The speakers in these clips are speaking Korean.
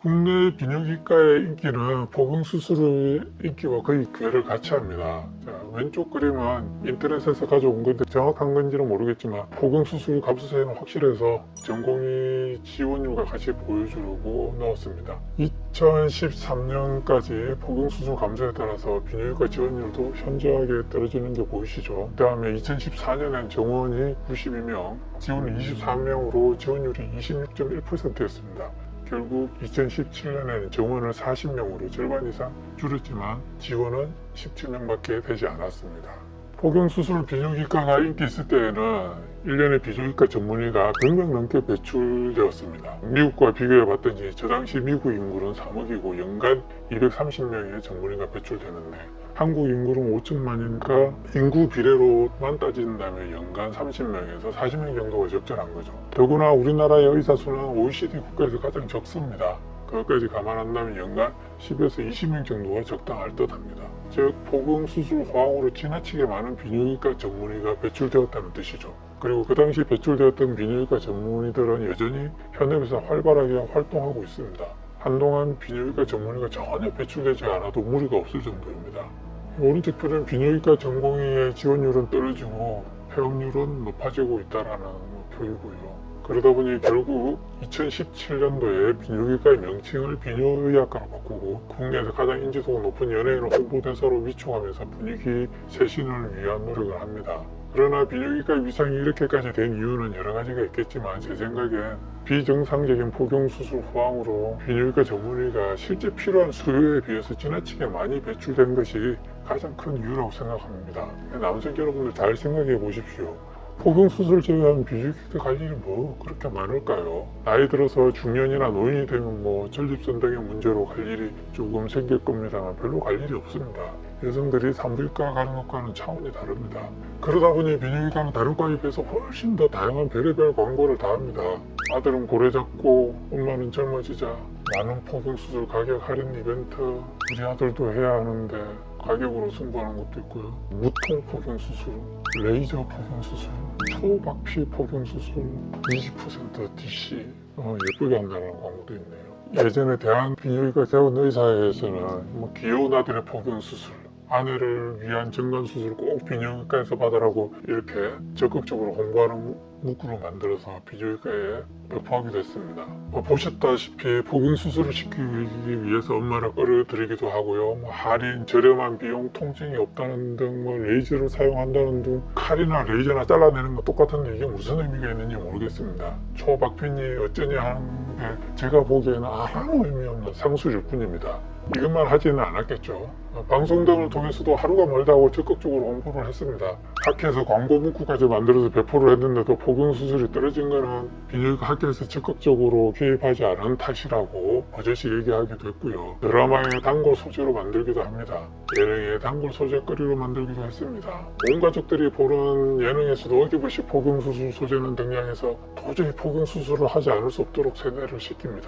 국내 비뇨기과의 인기는 포경수술의 인기와 거의 궤를 같이 합니다. 자, 왼쪽 그림은 인터넷에서 가져온 건데 정확한 건지는 모르겠지만 포경수술 감수세는 확실해서 전공의 지원율과 같이 보여주려고 넣었습니다. 2013년까지 포경수술 감소에 따라서 비뇨기과 지원율도 현저하게 떨어지는 게 보이시죠. 그 다음에 2014년엔 정원이 92명, 지원이 23명으로 지원율이 26.1%였습니다. 결국 2017년에는 정원을 40명으로 절반 이상 줄였지만 지원은 17명밖에 되지 않았습니다. 포경수술 비뇨기과가 인기 있을 때에는 1년에 비뇨기과 전문의가 100명 넘게 배출되었습니다. 미국과 비교해 봤더니 저 당시 미국 인구는 3억이고 연간 230명의 전문의가 배출되는데 한국 인구는 5천만이니까 인구 비례로만 따진다면 연간 30명에서 40명 정도가 적절한 거죠. 더구나 우리나라의 의사 수는 OECD 국가에서 가장 적습니다. 그것까지 감안한다면 연간 10에서 20명 정도가 적당할 듯합니다. 즉 포경수술 호황으로 지나치게 많은 비뇨기과 전문의가 배출되었다는 뜻이죠. 그리고 그 당시 배출되었던 비뇨기과 전문의들은 여전히 현업에서 활발하게 활동하고 있습니다. 한동안 비뇨기과 전문의가 전혀 배출되지 않아도 무리가 없을 정도입니다. 오른쪽 표는 비뇨기과 전공의의 지원율은 떨어지고 폐업률은 높아지고 있다는 표이고요. 그러다 보니 결국 2017년도에 비뇨기과의 명칭을 비뇨의학과로 바꾸고 국내에서 가장 인지도가 높은 연예인을 홍보대사로 위촉하면서 분위기 쇄신을 위한 노력을 합니다. 그러나 비뇨기과 위상이 이렇게까지 된 이유는 여러 가지가 있겠지만 제 생각엔 비정상적인 포경수술 호황으로 비뇨기과 전문의가 실제 필요한 수요에 비해서 지나치게 많이 배출된 것이 가장 큰 이유라고 생각합니다. 남성 여러분들 잘 생각해 보십시오. 포경수술 제외한 비뇨기과 갈 일이 뭐 그렇게 많을까요? 나이 들어서 중년이나 노인이 되면 뭐 전립선 등의 문제로 갈 일이 조금 생길 겁니다만 별로 갈 일이 없습니다. 여성들이 산부인과 가는 것과는 차원이 다릅니다. 그러다 보니 비뇨기과는 다른 과에 비해서 훨씬 더 다양한 별의별 광고를 다 합니다. 아들은 고래 잡고 엄마는 젊어지자, 많은 포경수술 가격 할인 이벤트, 우리 아들도 해야 하는데 가격으로 승부하는 것도 있고요. 무통 포경수술, 레이저 포경수술, 초박피 포경수술 20% DC 예쁘게 한다는 광고도 있네요. 예전에 대한비뇨기과 개원의사회에서는 뭐 귀여운 아들의 포경수술, 아내를 위한 정관수술 꼭 비뇨기과에서 받으라고 이렇게 적극적으로 홍보하는 문구를 만들어서 비뇨기과에 배포하기도 했습니다. 보셨다시피 포경수술을 시키기 위해서 엄마를 끌어들이기도 하고요. 할인, 저렴한 비용, 통증이 없다는 등 레이저를 사용한다는 등 칼이나 레이저나 잘라내는 거 똑같은데 이게 무슨 의미가 있는지 모르겠습니다. 초박핀이 어쩌냐 하는데 제가 보기에는 아무 의미 없는 상술일 뿐입니다. 이것만 하지는 않았겠죠. 방송 등을 통해서도 하루가 멀다고 적극적으로 홍보를 했습니다. 학회에서 광고 문구까지 만들어서 배포를 했는데도 포경수술이 떨어진 거는 비뇨기과 학회에서 적극적으로 개입하지 않은 탓이라고 버젓이 얘기하기도 했고요. 드라마의 단골 소재로 만들기도 합니다. 예능의 단골 소재거리로 만들기도 했습니다. 온 가족들이 보는 예능에서도 어김없이 포경수술 소재는 등장해서 도저히 포경수술을 하지 않을 수 없도록 세뇌를 시킵니다.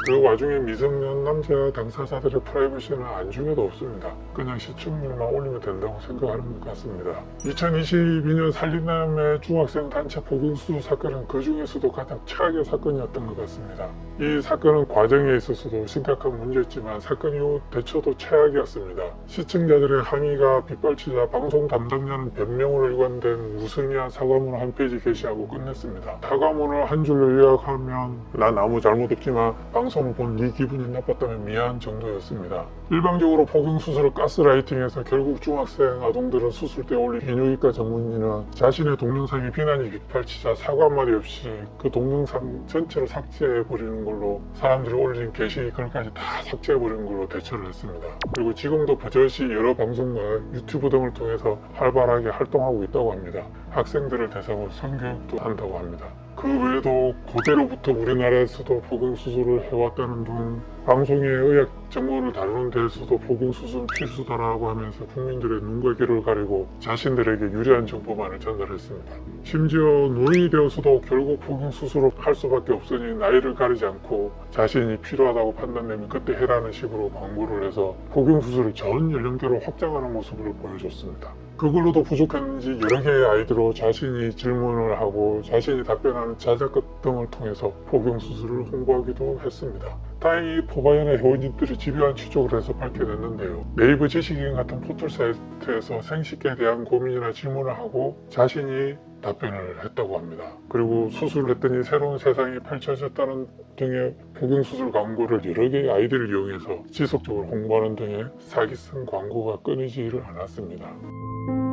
그 와중에 미성년 남자 당사자들의 프라이버시는 안중에도 없습니다. 그냥 시청률만 올리면 된다고 생각하는 것 같습니다. 2022년 산리남의 중학생 단체 포경수술 사건은 그 중에서도 가장 최악의 사건이었던 것 같습니다. 이 사건은 과정에 있어서도 심각한 문제였지만 사건 이후 대처도 최악이었습니다. 시청자들의 항의가 빗발치자 방송 담당자는 변명으로 일관된 무성의한 사과문을 한 페이지 게시하고 끝냈습니다. 사과문을 한 줄로 요약하면 난 아무 잘못 없지만 방송을 본 네 기분이 나빴다면 미안 정도였습니다. 일방적으로 포경수술을 가스라이팅해서 결국 중학생 아동들은 수술 때 올린 비뇨기과 전문의는 자신의 동영상에 비난이 빗발치자 사과 한마디 없이 그 동영상 전체를 삭제해버리는 걸로 사람들이 올린 게시글까지 다 삭제해버리는 걸로 대처를 했습니다. 그리고 지금도 버젓이 여러 방송과 유튜브 등을 통해서 활발하게 활동하고 있다고 합니다. 학생들을 대상으로 성교육도 한다고 합니다. 그 외에도 고대로부터 우리나라에서도 포경수술을 해왔다는 등 방송의 의학 정보를 다루는 데에서도 포경수술 필수다라고 하면서 국민들의 눈과 귀를 가리고 자신들에게 유리한 정보만을 전달했습니다. 심지어 노인이 되어서도 결국 포경수술을 할 수밖에 없으니 나이를 가리지 않고 자신이 필요하다고 판단되면 그때 해라는 식으로 광고를 해서 포경수술을 전 연령대로 확장하는 모습을 보여줬습니다. 그걸로도 부족했는지 여러 개의 아이디로 자신이 질문을 하고 자신이 답변하는 자작극 등을 통해서 포경수술을 홍보하기도 했습니다. 다행히 포바연의 회원님들이 집요한 추적을 해서 밝혀냈는데요. 네이버 지식인 같은 포털 사이트에서 생식에 대한 고민이나 질문을 하고 자신이 답변을 했다고 합니다. 그리고 수술을 했더니 새로운 세상이 펼쳐졌다는 등의 복용수술 광고를 여러 개의 아이디를 이용해서 지속적으로 홍보하는 등의 사기성 광고가 끊이지를 않았습니다.